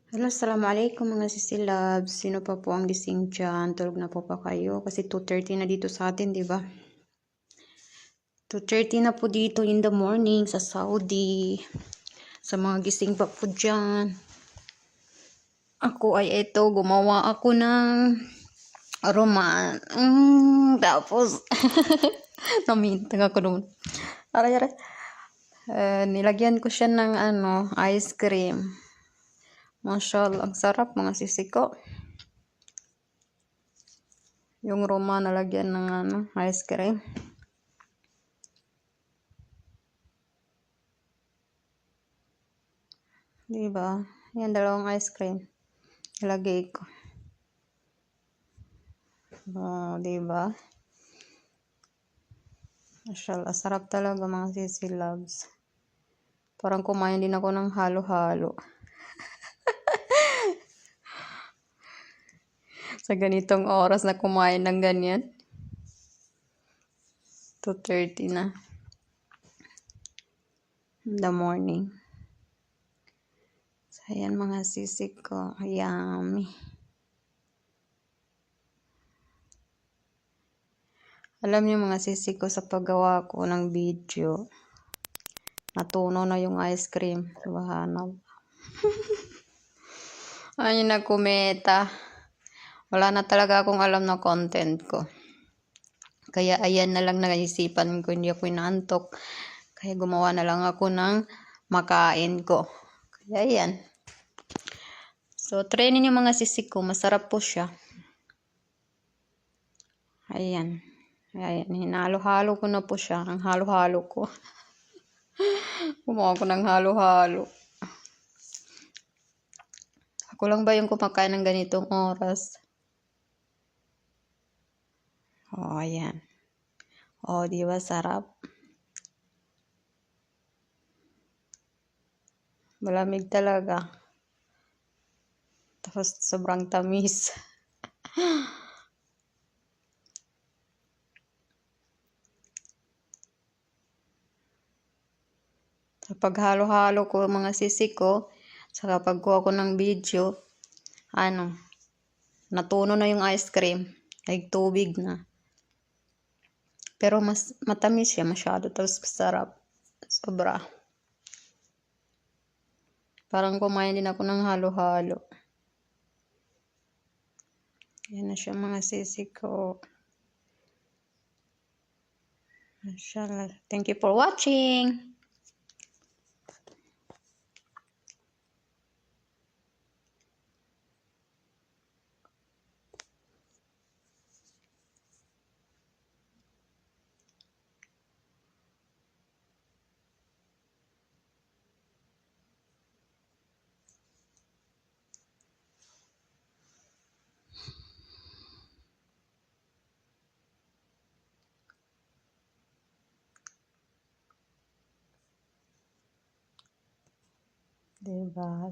Hello, assalamualaikum mga sisilabs. Sino pa po ang gising dyan? Tulog na po pa kayo? Kasi 2:30 na dito sa atin, di ba? 2:30 na po dito in the morning sa Saudi. Sa mga gising pa po dyan. Ako ay ito, gumawa ako ng roman. Tapos, namintang ako naman. Aray. Nilagyan ko siya ng ice cream. Mashallah, ang sarap mga sisiko. Yung roman nalagyan ng ice cream. Diba? Yan, dalawang ice cream. Ilagay ko. Oh, diba? Mashallah, sarap talaga mga sisi loves. Parang kumain din ako ng halo-halo. Sa ganitong oras na kumain ng ganyan. 2:30 na. In the morning. So, ayan mga sisi ko. Yummy. Alam niyo mga sisi ko, sa paggawa ko ng video, natunaw na yung ice cream. Subhanallah. Ay, nagkumeta. Wala na talaga akong alam na content ko. Kaya ayan na lang naisipan ko, hindi ako inaantok. Kaya gumawa na lang ako ng makain ko. Kaya ayan. So, try ninyo mga sisig ko. Masarap po siya. Ayan. Ayan. Hinalo-halo ko na po siya. Ang halo-halo ko. Gumawa ko ng halo-halo. Ako lang ba yung kumakain ng ganitong oras? Oh, ayan. Oh, di ba sarap? Malamig talaga. Tapos sobrang tamis. Sa paghalo-halo ko mga sisi ko, saka pagkuha ko ng video, natuno na yung ice cream. Like tubig na. Pero mas matamis siya masyado. Tapos sarap. Sobra. Parang kumain din ako ng halo-halo. Yan na siya mga sisi ko. Mashallah. Thank you for watching. Diba?